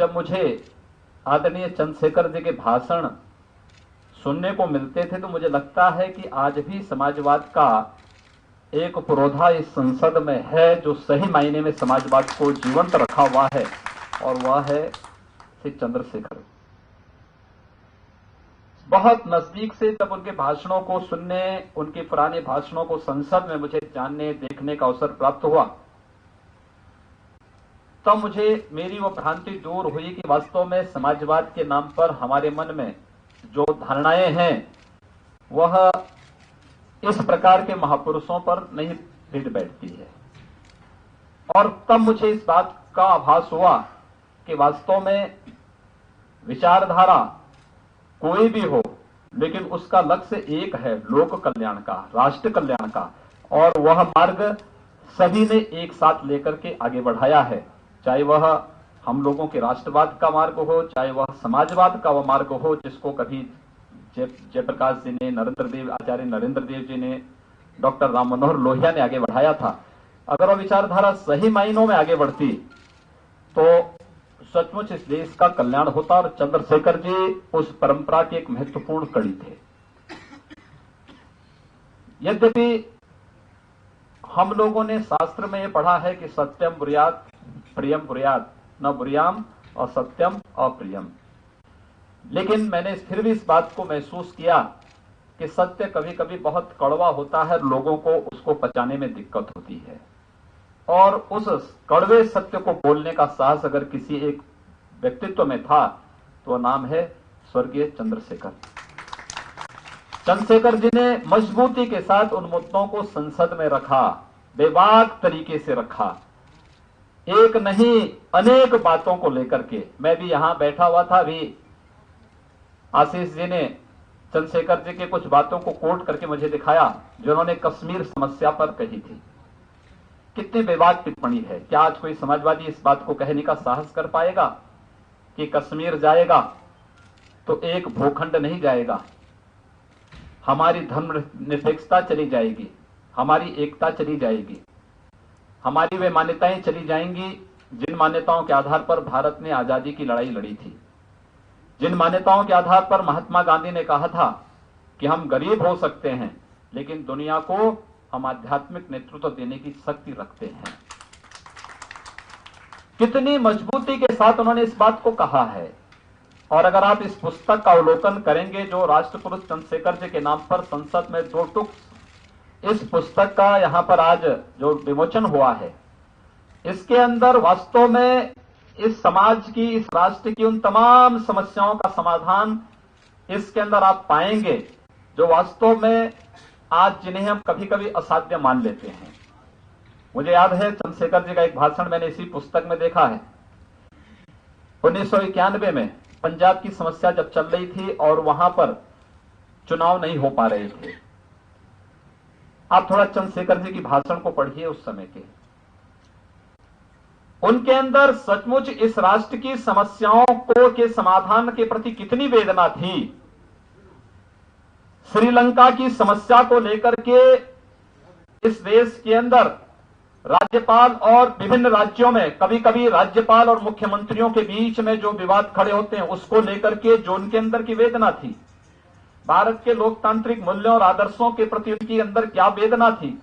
जब मुझे आदरणीय चंद्रशेखर जी के भाषण सुनने को मिलते थे तो मुझे लगता है कि आज भी समाजवाद का एक पुरोधा इस संसद में है जो सही मायने में समाजवाद को जीवंत रखा हुआ है, और वह है श्री चंद्रशेखर। बहुत नजदीक से जब उनके भाषणों को सुनने, उनके पुराने भाषणों को संसद में मुझे जानने देखने का अवसर प्राप्त हुआ, तब मुझे मेरी वो भ्रांति दूर हुई कि वास्तव में समाजवाद के नाम पर हमारे मन में जो धारणाएं हैं वह इस प्रकार के महापुरुषों पर नहीं फिट बैठती है। और तब मुझे इस बात का आभास हुआ कि वास्तव में विचारधारा कोई भी हो, लेकिन उसका लक्ष्य एक है, लोक कल्याण का, राष्ट्र कल्याण का, और वह मार्ग सभी ने एक साथ लेकर के आगे बढ़ाया है। चाहे वह हम लोगों के राष्ट्रवाद का मार्ग हो, चाहे वह समाजवाद का वह मार्ग हो जिसको कभी जयप्रकाश जी ने, आचार्य नरेंद्र देव जी ने, डॉक्टर राम मनोहर लोहिया ने आगे बढ़ाया था। अगर वह विचारधारा सही मायनों में आगे बढ़ती तो सचमुच इस देश का कल्याण होता, और चंद्रशेखर जी उस परंपरा के एक महत्वपूर्ण कड़ी थे। यद्यपि हम लोगों ने शास्त्र में यह पढ़ा है कि सत्यम ब्रूयात प्रियम ब्रूयात, न ब्रूयाम और सत्यम अप्रियम, लेकिन मैंने फिर भी इस बात को महसूस किया कि सत्य कभी कभी बहुत कड़वा होता है, लोगों को उसको पचाने में दिक्कत होती है, और उस कड़वे सत्य को बोलने का साहस अगर किसी एक व्यक्तित्व में था तो नाम है स्वर्गीय चंद्रशेखर। चंद्रशेखर जी ने मजबूती के साथ उन मुद्दों को संसद में रखा, बेबाक तरीके से रखा, एक नहीं अनेक बातों को लेकर के। मैं भी यहां बैठा हुआ था, अभी आशीष जी ने चंद्रशेखर जी के कुछ बातों को कोट करके मुझे दिखाया जो उन्होंने कश्मीर समस्या पर कही थी। कितनी बेबाक टिप्पणी है। क्या आज कोई समाजवादी इस बात को कहने का साहस कर पाएगा कि कश्मीर जाएगा तो एक भूखंड नहीं जाएगा, हमारी धर्मनिरपेक्षता चली जाएगी, हमारी एकता चली जाएगी, हमारी वे मान्यताएं चली जाएंगी जिन मान्यताओं के आधार पर भारत ने आजादी की लड़ाई लड़ी थी, जिन मान्यताओं के आधार पर महात्मा गांधी ने कहा था कि हम गरीब हो सकते हैं लेकिन दुनिया को हम आध्यात्मिक नेतृत्व देने की शक्ति रखते हैं। कितनी मजबूती के साथ उन्होंने इस बात को कहा है। और अगर आप इस पुस्तक का अवलोकन करेंगे जो राष्ट्रपुरुष चंद्रशेखर जी के नाम पर संसद में 2 टुक इस पुस्तक का यहां पर आज जो विमोचन हुआ है, इसके अंदर वास्तव में इस समाज की, इस राष्ट्र की उन तमाम समस्याओं का समाधान इसके अंदर आप पाएंगे जो वास्तव में आज जिन्हें हम कभी कभी असाध्य मान लेते हैं। मुझे याद है चंद्रशेखर जी का एक भाषण मैंने इसी पुस्तक में देखा है। 1991 में पंजाब की समस्या जब चल रही थी और वहां पर चुनाव नहीं हो पा रहे थे, आप थोड़ा चंद्रशेखर जी की भाषण को पढ़िए उस समय के। उनके अंदर सचमुच इस राष्ट्र की समस्याओं को के समाधान के प्रति कितनी वेदना थी। श्रीलंका की समस्या को लेकर के इस देश के अंदर राज्यपाल और विभिन्न राज्यों में कभी कभी राज्यपाल और मुख्यमंत्रियों के बीच में जो विवाद खड़े होते हैं उसको लेकर के जो उनके अंदर की वेदना थी, भारत के लोकतांत्रिक मूल्यों और आदर्शों के प्रति उनके अंदर क्या वेदना थी,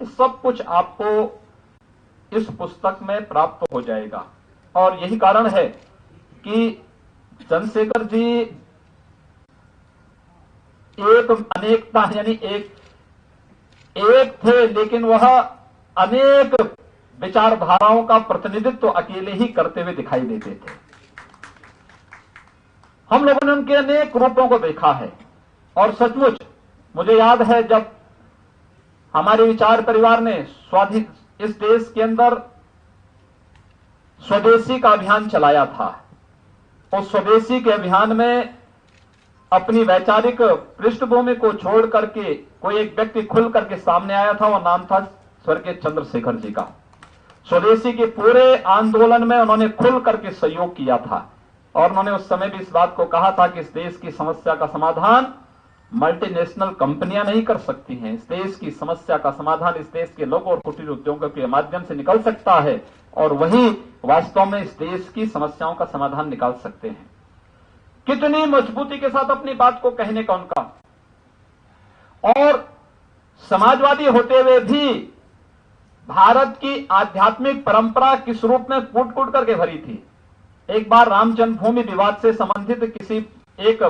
इस सब कुछ आपको इस पुस्तक में प्राप्त हो जाएगा। और यही कारण है कि चंद्रशेखर जी एक अनेकता यानी एक थे, लेकिन वह अनेक विचारधाराओं का प्रतिनिधित्व अकेले ही करते हुए दिखाई देते थे। हम लोगों ने उनके अनेक रूपों को देखा है, और सचमुच मुझे याद है जब हमारे विचार परिवार ने स्वाधीन इस देश के अंदर स्वदेशी का अभियान चलाया था, उस स्वदेशी के अभियान में अपनी वैचारिक पृष्ठभूमि को छोड़ करके कोई एक व्यक्ति खुल करके सामने आया था, वह नाम था स्वर्गीय चंद्रशेखर जी का। स्वदेशी के पूरे आंदोलन में उन्होंने खुल करके सहयोग किया था, और उन्होंने उस समय भी इस बात को कहा था कि इस देश की समस्या का समाधान मल्टीनेशनल कंपनियां नहीं कर सकती हैं, इस देश की समस्या का समाधान इस देश के लघु और कुटीर उद्योगों के माध्यम से निकल सकता है, और वही वास्तव में इस देश की समस्याओं का समाधान निकाल सकते हैं। कितनी मजबूती के साथ अपनी बात को कहने का उनका, और समाजवादी होते हुए भी भारत की आध्यात्मिक परंपरा किस रूप में कूट कूट करके भरी थी। एक बार राम जन्मभूमि विवाद से संबंधित किसी एक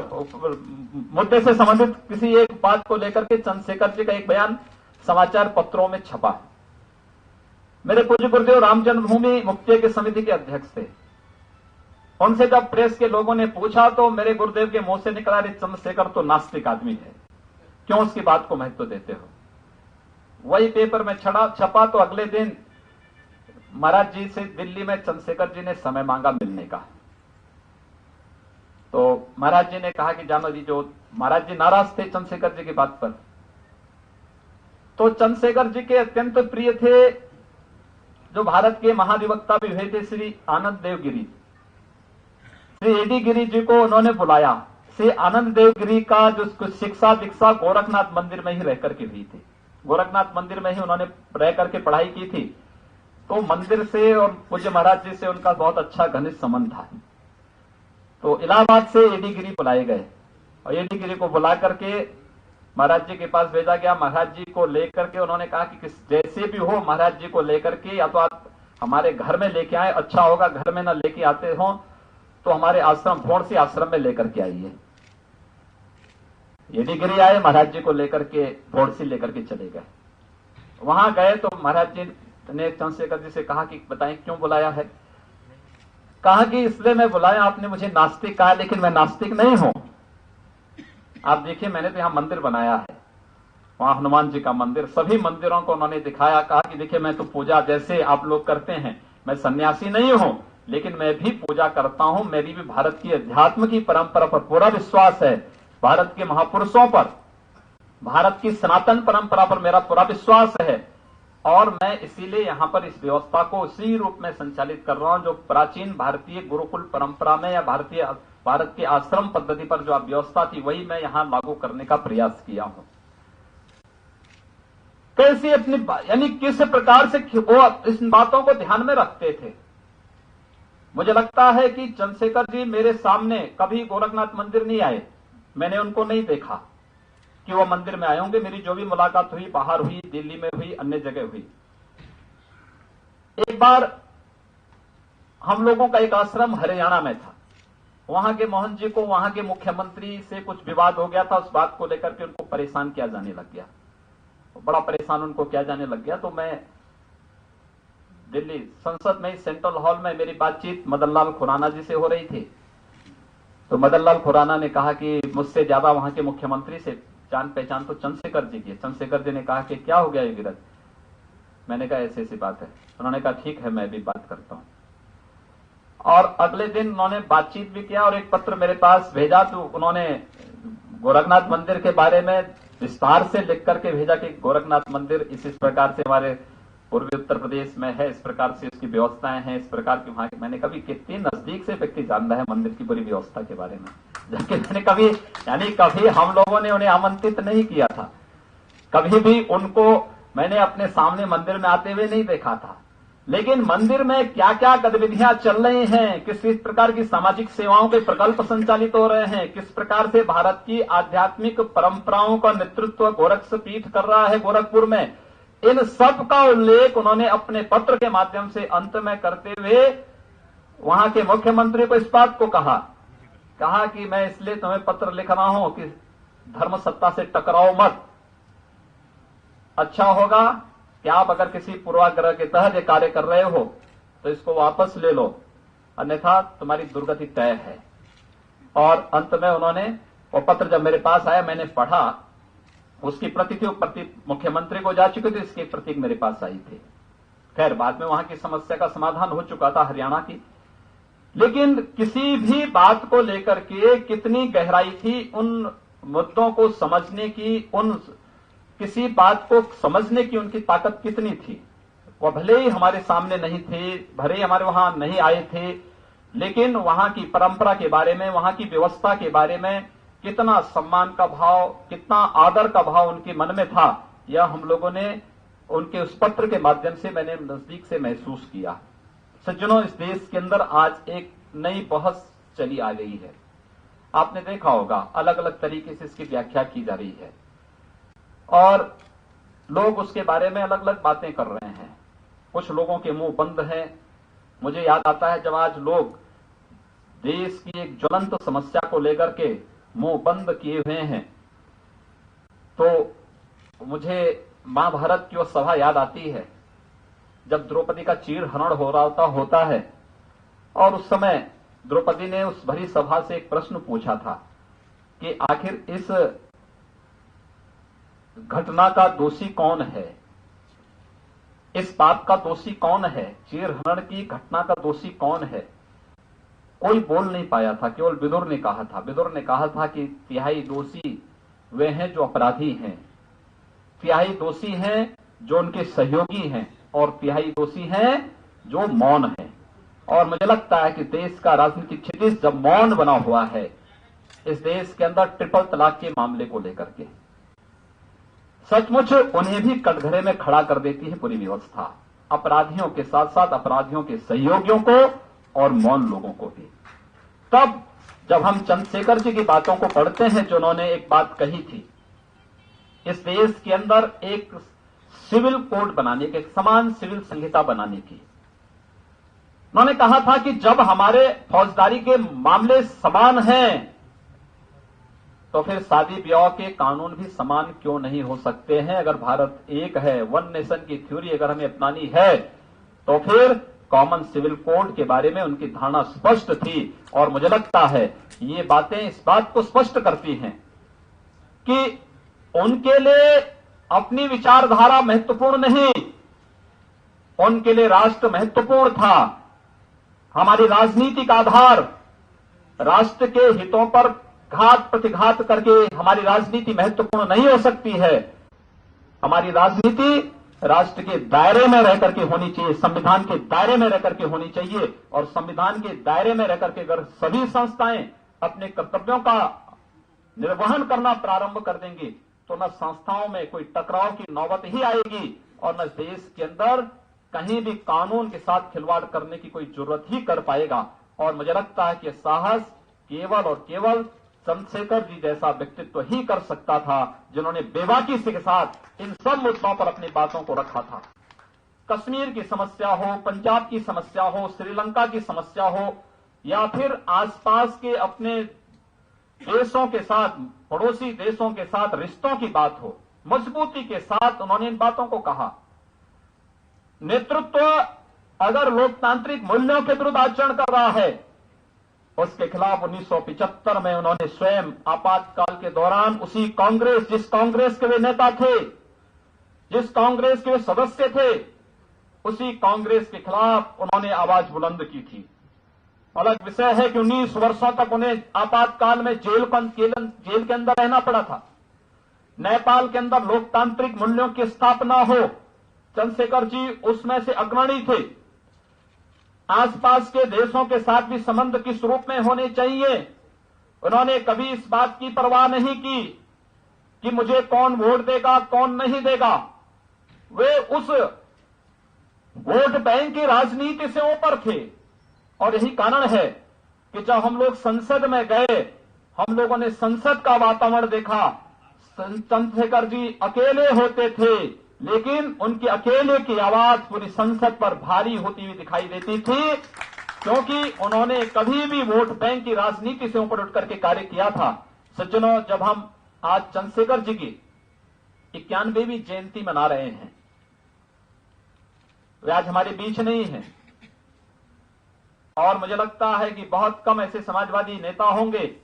मुद्दे से संबंधित किसी एक बात को लेकर के चंद्रशेखर जी का एक बयान समाचार पत्रों में छपा। मेरे पूज्य गुरुदेव राम जन्मभूमि मुक्ति की समिति के अध्यक्ष थे। उनसे जब प्रेस के लोगों ने पूछा तो मेरे गुरुदेव के मुंह से निकला, रे चंद्रशेखर तो नास्तिक आदमी है, क्यों उसकी बात को महत्व देते हो। वही पेपर में छपा तो अगले दिन महाराज जी से दिल्ली में चंद्रशेखर जी ने समय मांगा मिलने का। तो महाराज जी ने कहा कि जानो जी, जो महाराज जी नाराज थे चंद्रशेखर जी की बात पर, तो चंद्रशेखर जी के अत्यंत प्रिय थे जो भारत के महाधिवक्ता भी हुए थे श्री आनंद देव गिरी। श्री एडी गिरी जी को उन्होंने बुलाया। श्री आनंद देव गिरी का जो शिक्षा दीक्षा गोरखनाथ मंदिर में ही रह करके हुई थी। गोरखनाथ मंदिर में ही उन्होंने रह करके पढ़ाई की थी। तो मंदिर से और पूज्य महाराज जी से उनका बहुत अच्छा घनिष्ठ संबंध था। तो इलाहाबाद से एडी गिरी बुलाए गए और एडी गिरी को बुला करके महाराज जी के पास भेजा गया। महाराज जी को लेकर के उन्होंने कहा कि जैसे भी हो महाराज जी को लेकर के या तो आप हमारे घर में लेके आए, अच्छा होगा घर में ना लेके आते हो तो हमारे आश्रम भोरसी आश्रम में लेकर के आइए। एडी गिरी आए, महाराज जी को लेकर के भोरसी लेकर के चले गए। वहां गए तो महाराज जी ने चंद्रशेखर जी से कहा कि बताएं क्यों बुलाया है। कहा कि इसलिए मैं बुलाया, आपने मुझे नास्तिक कहा, लेकिन मैं नास्तिक नहीं हूं। आप देखिए मैंने तो यहां मंदिर बनाया है, वहां हनुमान जी का मंदिर, सभी मंदिरों को उन्होंने दिखाया। कहा कि देखिए मैं तो पूजा जैसे आप लोग करते हैं, मैं सन्यासी नहीं हूं, लेकिन मैं भी पूजा करता हूं। मेरी भी भारत की अध्यात्म की परंपरा पर पूरा विश्वास है, भारत के महापुरुषों पर, भारत की सनातन परंपरा पर मेरा पूरा विश्वास है, और मैं इसीलिए यहां पर इस व्यवस्था को उसी रूप में संचालित कर रहा हूं जो प्राचीन भारतीय गुरुकुल परंपरा में या भारत के आश्रम पद्धति पर जो व्यवस्था थी वही मैं यहां लागू करने का प्रयास किया हूं। कैसी अपनी यानी किस प्रकार से वो इस बातों को ध्यान में रखते थे। मुझे लगता है कि चंद्रशेखर जी मेरे सामने कभी गोरखनाथ मंदिर नहीं आए, मैंने उनको नहीं देखा कि वो मंदिर में आए होंगे। मेरी जो भी मुलाकात हुई बाहर हुई, दिल्ली में हुई, अन्य जगह हुई। एक बार हम लोगों का एक आश्रम हरियाणा में था, वहां के मोहन जी को वहां के मुख्यमंत्री से कुछ विवाद हो गया था। उस बात को लेकर के उनको परेशान किया जाने लग गया, बड़ा परेशान उनको किया जाने लग गया। तो मैं दिल्ली संसद में सेंट्रल हॉल में मेरी बातचीत मदन लाल खुराना जी से हो रही थी। तो मदन लाल खुराना ने कहा कि मुझसे ज्यादा वहां के मुख्यमंत्री से जान पहचान तो चंद्रशेखर जी की। चंद्रशेखर जी ने कहा कि क्या हो गया ये विरत। मैंने कहा ऐसी ऐसी बात है। उन्होंने कहा ठीक है मैं भी बात करता हूं। और अगले दिन उन्होंने बातचीत भी किया और एक पत्र मेरे पास भेजा। तो उन्होंने गोरखनाथ मंदिर के बारे में विस्तार से लिख करके भेजा कि गोरखनाथ मंदिर इस प्रकार से हमारे पूर्वी उत्तर प्रदेश में है, इस प्रकार से उसकी व्यवस्थाएं हैं, इस प्रकार की वहां की। मैंने कभी कितनी नजदीक से व्यक्ति जान रहा है मंदिर की पूरी व्यवस्था के बारे में, जबकि मैंने कभी हम लोगों ने उन्हें आमंत्रित नहीं किया था, कभी भी उनको मैंने अपने सामने मंदिर में आते हुए नहीं देखा था। लेकिन मंदिर में क्या क्या गतिविधियां चल रही हैं, किस प्रकार की सामाजिक सेवाओं के प्रकल्प संचालित हो रहे हैं, किस प्रकार से भारत की आध्यात्मिक परंपराओं का नेतृत्व गोरक्षपीठ कर रहा है गोरखपुर में, इन सब का उल्लेख उन्होंने अपने पत्र के माध्यम से अंत में करते हुए वहां के मुख्यमंत्री को इस बात को कहा कि मैं इसलिए तुम्हें पत्र लिख रहा हूं कि धर्म सत्ता से टकराओ मत। अच्छा होगा कि आप अगर किसी पूर्वाग्रह के तहत ये कार्य कर रहे हो तो इसको वापस ले लो, अन्यथा तुम्हारी दुर्गति तय है। और अंत में उन्होंने वो पत्र जब मेरे पास आया मैंने पढ़ा, उसकी प्रति मुख्यमंत्री को जा चुकी थी, इसकी प्रति मेरे पास आई थी। खैर बाद में वहां की समस्या का समाधान हो चुका था हरियाणा की। लेकिन किसी भी बात को लेकर के कितनी गहराई थी, उन मुद्दों को समझने की, किसी बात को समझने की उनकी ताकत कितनी थी। वह भले ही हमारे सामने नहीं थे, भले ही हमारे वहां नहीं आए थे, लेकिन वहां की परंपरा के बारे में, वहां की व्यवस्था के बारे में कितना सम्मान का भाव, कितना आदर का भाव उनके मन में था, यह हम लोगों ने उनके उस पत्र के माध्यम से मैंने नजदीक से महसूस किया। सज्जनों, इस देश के अंदर आज एक नई बहस चली आ गई है। आपने देखा होगा, अलग अलग तरीके से इसकी व्याख्या की जा रही है और लोग उसके बारे में अलग अलग बातें कर रहे हैं। कुछ लोगों के मुंह बंद हैं। मुझे याद आता है जब आज लोग देश की एक ज्वलंत समस्या को लेकर के मुंह बंद किए हुए हैं, तो मुझे महाभारत की वो सभा याद आती है जब द्रौपदी का चीरहरण हो रहा होता है और उस समय द्रौपदी ने उस भरी सभा से एक प्रश्न पूछा था कि आखिर इस घटना का दोषी कौन है, इस बात का दोषी कौन है, चीरहरण की घटना का दोषी कौन है। कोई बोल नहीं पाया था, केवल विदुर ने कहा था। विदुर ने कहा था कि तिहाई दोषी वे हैं जो अपराधी हैं, तिहाई दोषी हैं जो उनके सहयोगी हैं और तिहाई दोषी हैं जो मौन हैं। और मुझे लगता है कि देश का राजनीतिक क्षितिज जब मौन बना हुआ है इस देश के अंदर ट्रिपल तलाक के मामले को लेकर के, सचमुच उन्हें भी कटघरे में खड़ा कर देती है पूरी व्यवस्था, अपराधियों के साथ साथ अपराधियों के सहयोगियों को और मौन लोगों को भी। तब जब हम चंद्रशेखर जी की बातों को पढ़ते हैं जो उन्होंने एक बात कही थी, इस देश के अंदर एक सिविल कोड बनाने की, एक समान सिविल संहिता बनाने की, उन्होंने कहा था कि जब हमारे फौजदारी के मामले समान हैं तो फिर शादी ब्याह के कानून भी समान क्यों नहीं हो सकते हैं। अगर भारत एक है, वन नेशन की थ्योरी अगर हमें अपनानी है तो फिर कॉमन सिविल कोड के बारे में उनकी धारणा स्पष्ट थी। और मुझे लगता है ये बातें इस बात को स्पष्ट करती हैं कि उनके लिए अपनी विचारधारा महत्वपूर्ण नहीं, उनके लिए राष्ट्र महत्वपूर्ण था। हमारी राजनीति का आधार राष्ट्र के हितों पर घात प्रतिघात करके हमारी राजनीति महत्वपूर्ण नहीं हो सकती है। हमारी राजनीति राष्ट्र के दायरे में रह करके होनी चाहिए, संविधान के दायरे में रह करके होनी चाहिए। और संविधान के दायरे में रह करके अगर सभी संस्थाएं अपने कर्तव्यों का निर्वहन करना प्रारंभ कर देंगी तो न संस्थाओं में कोई टकराव की नौबत ही आएगी और न देश के अंदर कहीं भी कानून के साथ खिलवाड़ करने की कोई जरूरत ही कर पाएगा। और मुझे लगता है कि साहस केवल और केवल चंद्रशेखर जी जैसा व्यक्तित्व ही कर सकता था जिन्होंने बेबाकी के साथ इन सब मुद्दों पर अपनी बातों को रखा था। कश्मीर की समस्या हो, पंजाब की समस्या हो, श्रीलंका की समस्या हो या फिर आसपास के अपने देशों के साथ, पड़ोसी देशों के साथ रिश्तों की बात हो, मजबूती के साथ उन्होंने इन बातों को कहा। नेतृत्व अगर लोकतांत्रिक मूल्यों के विरुद्ध आचरण कर रहा है उसके खिलाफ 1975 में उन्होंने स्वयं आपातकाल के दौरान उसी कांग्रेस, जिस कांग्रेस के वे नेता थे, जिस कांग्रेस के वे सदस्य थे, उसी कांग्रेस के खिलाफ उन्होंने आवाज बुलंद की थी। अलग विषय है कि 19 वर्षों तक उन्हें आपातकाल में जेल के अंदर रहना पड़ा था। नेपाल के अंदर लोकतांत्रिक मूल्यों की स्थापना हो, चंद्रशेखर जी उसमें से अग्रणी थे। आसपास के देशों के साथ भी संबंध किस रूप में होने चाहिए, उन्होंने कभी इस बात की परवाह नहीं की कि मुझे कौन वोट देगा कौन नहीं देगा। वे उस वोट बैंक की राजनीति से ऊपर थे। और यही कारण है कि जब हम लोग संसद में गए, हम लोगों ने संसद का वातावरण देखा। चंद्रशेखर जी अकेले होते थे लेकिन उनकी अकेले की आवाज पूरी संसद पर भारी होती हुई दिखाई देती थी, क्योंकि उन्होंने कभी भी वोट बैंक की राजनीति से ऊपर उठ करके कार्य किया था। सज्जनों, जब हम आज चंद्रशेखर जी की 91वीं जयंती मना रहे हैं, वे आज हमारे बीच नहीं हैं और मुझे लगता है कि बहुत कम ऐसे समाजवादी नेता होंगे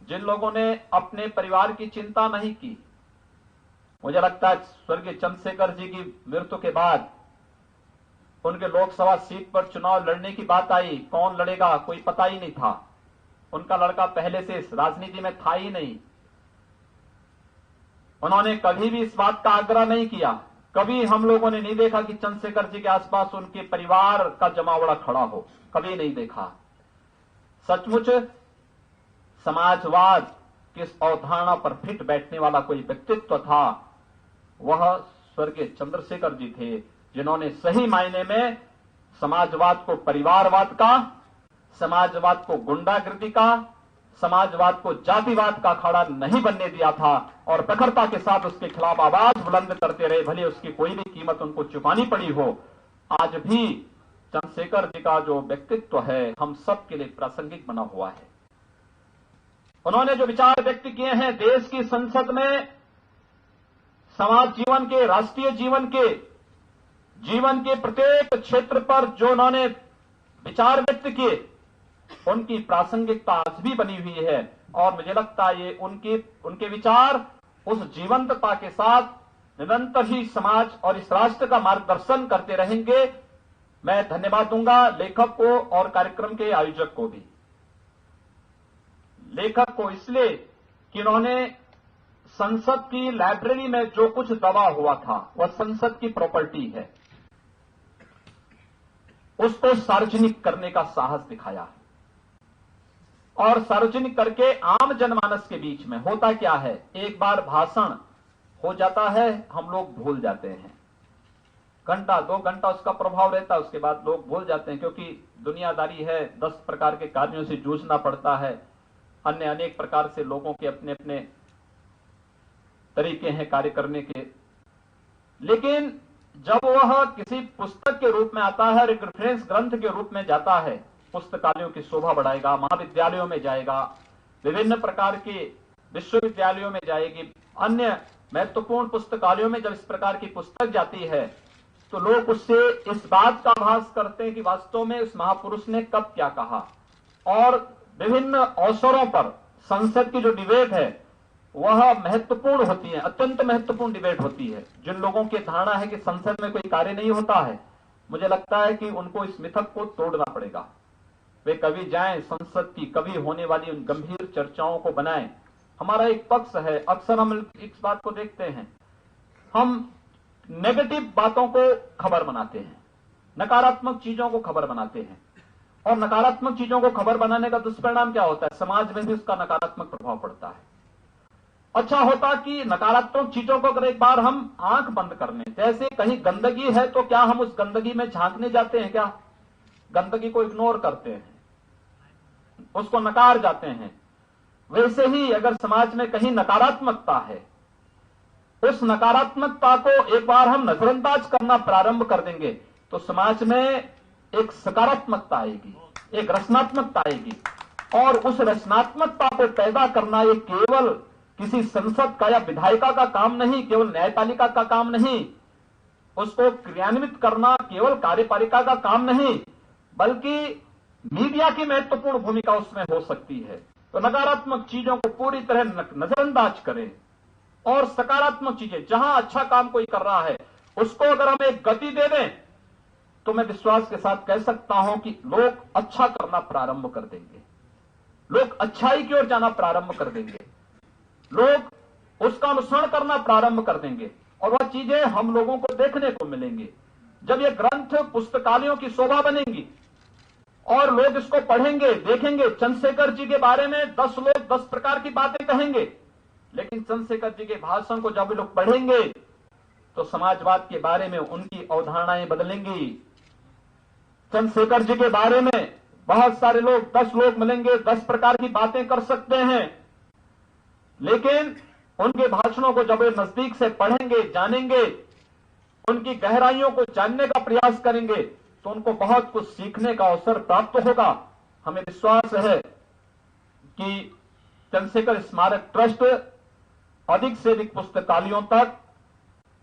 जिन लोगों ने अपने परिवार की चिंता नहीं की। मुझे लगता है स्वर्गीय चंद्रशेखर जी की मृत्यु के बाद उनके लोकसभा सीट पर चुनाव लड़ने की बात आई, कौन लड़ेगा कोई पता ही नहीं था। उनका लड़का पहले से इस राजनीति में था ही नहीं। उन्होंने कभी भी इस बात का आग्रह नहीं किया। कभी हम लोगों ने नहीं देखा कि चंद्रशेखर जी के आसपास उनके परिवार का जमावड़ा खड़ा हो, कभी नहीं देखा। सचमुच समाजवाद किस अवधारणा पर फिट बैठने वाला कोई व्यक्तित्व था, वह स्वर्गीय चंद्रशेखर जी थे, जिन्होंने सही मायने में समाजवाद को परिवारवाद का, समाजवाद को गुंडागर्दी का, समाजवाद को जातिवाद का अखाड़ा नहीं बनने दिया था और प्रखरता के साथ उसके खिलाफ आवाज बुलंद करते रहे, भले उसकी कोई भी कीमत उनको चुकानी पड़ी हो। आज भी चंद्रशेखर जी का जो व्यक्तित्व है हम सब के लिए प्रासंगिक बना हुआ है। उन्होंने जो विचार व्यक्त किए हैं देश की संसद में, समाज जीवन के, राष्ट्रीय जीवन के प्रत्येक क्षेत्र पर जो उन्होंने विचार व्यक्त किए, उनकी प्रासंगिकता आज भी बनी हुई है और मुझे लगता है ये उनके विचार उस जीवंतता के साथ निरंतर ही समाज और इस राष्ट्र का मार्गदर्शन करते रहेंगे। मैं धन्यवाद दूंगा लेखक को और कार्यक्रम के आयोजक को भी। लेखक को इसलिए कि उन्होंने संसद की लाइब्रेरी में जो कुछ दबा हुआ था वह संसद की प्रॉपर्टी है, उसको सार्वजनिक करने का साहस दिखाया और सार्वजनिक करके आम जनमानस के बीच में। होता क्या है, एक बार भाषण हो जाता है, हम लोग भूल जाते हैं, घंटा 2 घंटा उसका प्रभाव रहता है, उसके बाद लोग भूल जाते हैं क्योंकि दुनियादारी है, 10 प्रकार के कार्यों से जूझना पड़ता है, अन्य अनेक प्रकार से लोगों के अपने अपने तरीके हैं कार्य करने के। लेकिन जब वह किसी पुस्तक के रूप में आता है और एक रेफरेंस ग्रंथ के रूप में जाता है, पुस्तकालयों की शोभा बढ़ाएगा, महाविद्यालयों में जाएगा, विभिन्न प्रकार के विश्वविद्यालयों में जाएगी, अन्य महत्वपूर्ण पुस्तकालयों में जब इस प्रकार की पुस्तक जाती है तो लोग उससे इस बात का आभास करते हैं कि वास्तव में उस महापुरुष ने कब क्या कहा। और विभिन्न अवसरों पर संसद की जो डिबेट है वह महत्वपूर्ण होती है, अत्यंत महत्वपूर्ण डिबेट होती है। जिन लोगों की धारणा है कि संसद में कोई कार्य नहीं होता है, मुझे लगता है कि उनको इस मिथक को तोड़ना पड़ेगा। वे कभी जाएं, संसद की कभी होने वाली उन गंभीर चर्चाओं को बनाएं। हमारा एक पक्ष है, अक्सर हम इस बात को देखते हैं, हम नेगेटिव बातों को खबर बनाते हैं, नकारात्मक चीजों को खबर बनाते हैं और नकारात्मक चीजों को खबर बनाने का दुष्परिणाम क्या होता है, समाज में भी उसका नकारात्मक प्रभाव पड़ता है। अच्छा होता कि नकारात्मक चीजों को अगर एक बार हम आंख बंद कर लें, जैसे कहीं गंदगी है तो क्या हम उस गंदगी में झांकने जाते हैं, क्या गंदगी को इग्नोर करते हैं, उसको नकार जाते हैं। वैसे ही अगर समाज में कहीं नकारात्मकता है, उस नकारात्मकता को एक बार हम नजरअंदाज करना प्रारंभ कर देंगे तो समाज में एक सकारात्मकता आएगी, एक रचनात्मकता आएगी। और उस रचनात्मकता को पैदा करना ये केवल किसी संसद का या विधायिका का काम नहीं, केवल न्यायपालिका का काम नहीं, उसको क्रियान्वित करना केवल कार्यपालिका का काम नहीं, बल्कि मीडिया की महत्वपूर्ण भूमिका उसमें हो सकती है। तो नकारात्मक चीजों को पूरी तरह नजरअंदाज करें और सकारात्मक चीजें, जहां अच्छा काम कोई कर रहा है उसको अगर हम एक गति दे दें तो मैं विश्वास के साथ कह सकता हूं कि लोग अच्छा करना प्रारंभ कर देंगे, लोग अच्छाई की ओर जाना प्रारंभ कर देंगे, लोग उसका अनुसरण करना प्रारंभ कर देंगे और वह चीजें हम लोगों को देखने को मिलेंगी। जब ये ग्रंथ पुस्तकालयों की शोभा बनेंगी और लोग इसको पढ़ेंगे, देखेंगे, चंद्रशेखर जी के बारे में 10 लोग 10 प्रकार की बातें कहेंगे, लेकिन चंद्रशेखर जी के भाषण को जब लोग पढ़ेंगे तो समाजवाद के बारे में उनकी अवधारणाएं बदलेंगी। चंद्रशेखर जी के बारे में बहुत सारे लोग, 10 लोग मिलेंगे, 10 प्रकार की बातें कर सकते हैं, लेकिन उनके भाषणों को जब वे नजदीक से पढ़ेंगे, जानेंगे, उनकी गहराइयों को जानने का प्रयास करेंगे तो उनको बहुत कुछ सीखने का अवसर प्राप्त होगा। हमें विश्वास है कि चंद्रशेखर स्मारक ट्रस्ट अधिक से अधिक पुस्तकालयों तक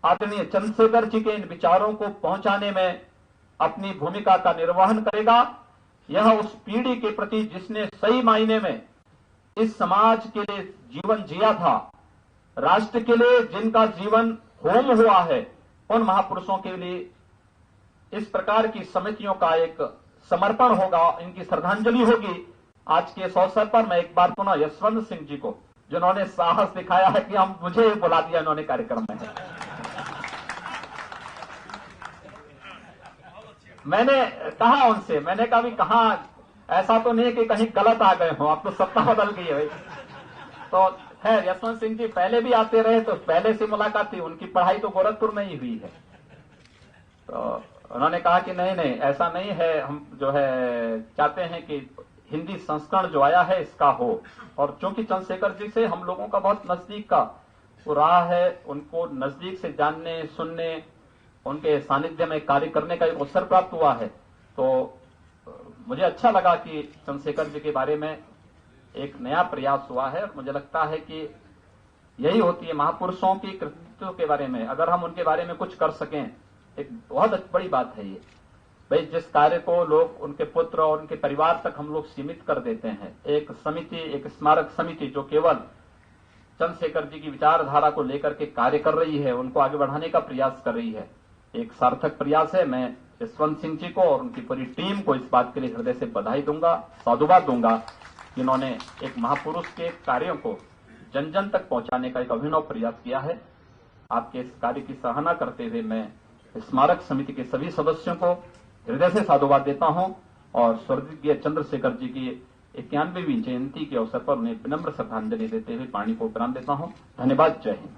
आदरणीय चंद्रशेखर जी के इन विचारों को पहुंचाने में अपनी भूमिका का निर्वहन करेगा। यह उस पीढ़ी के प्रति जिसने सही मायने में इस समाज के लिए जीवन जिया था, राष्ट्र के लिए जिनका जीवन होम हुआ है, उन महापुरुषों के लिए इस प्रकार की समितियों का एक समर्पण होगा, इनकी श्रद्धांजलि होगी। आज के इस अवसर पर मैं एक बार पुनः यशवंत सिंह जी को, जिन्होंने साहस दिखाया है कि हम मुझे बुला दिया इन्होंने कार्यक्रम में, मैंने कहा उनसे, मैंने कहा भी कहा ऐसा तो नहीं कि कहीं गलत आ गए हो, आप तो सत्ता बदल गई है। तो खैर यशवंत सिंह जी पहले भी आते रहे तो पहले से मुलाकात थी, उनकी पढ़ाई तो गोरखपुर में ही हुई है। तो उन्होंने कहा कि नहीं नहीं ऐसा नहीं है, हम जो है चाहते हैं कि हिंदी संस्करण जो आया है इसका हो। और चूंकि चंद्रशेखर जी से हम लोगों का बहुत नजदीक का वो रहा है, उनको नजदीक से जानने सुनने, उनके सानिध्य में कार्य करने का एक अवसर प्राप्त हुआ है, तो मुझे अच्छा लगा कि चंद्रशेखर जी के बारे में एक नया प्रयास हुआ है। मुझे लगता है कि यही होती है महापुरुषों की कृतित्व के बारे में, अगर हम उनके बारे में कुछ कर सकें, एक बहुत बड़ी बात है ये। भाई जिस कार्य को लोग उनके पुत्र और उनके परिवार तक हम लोग सीमित कर देते हैं, एक समिति, एक स्मारक समिति जो केवल चंद्रशेखर जी की विचारधारा को लेकर के कार्य कर रही है, उनको आगे बढ़ाने का प्रयास कर रही है, एक सार्थक प्रयास है। मैं यशवंत सिंह जी को और उनकी पूरी टीम को इस बात के लिए हृदय से बधाई दूंगा, साधुवाद दूंगा, जिन्होंने एक महापुरुष के कार्यों को जन जन तक पहुंचाने का एक अभिनव प्रयास किया है। आपके इस कार्य की सराहना करते हुए मैं स्मारक समिति के सभी सदस्यों को हृदय से साधुवाद देता हूं और स्वर्गीय चंद्रशेखर जी की 91वीं जयंती के अवसर पर उन्हें विनम्र श्रद्धांजलि देते हुए वाणी को उपराम देता हूं। धन्यवाद। जय हिंद।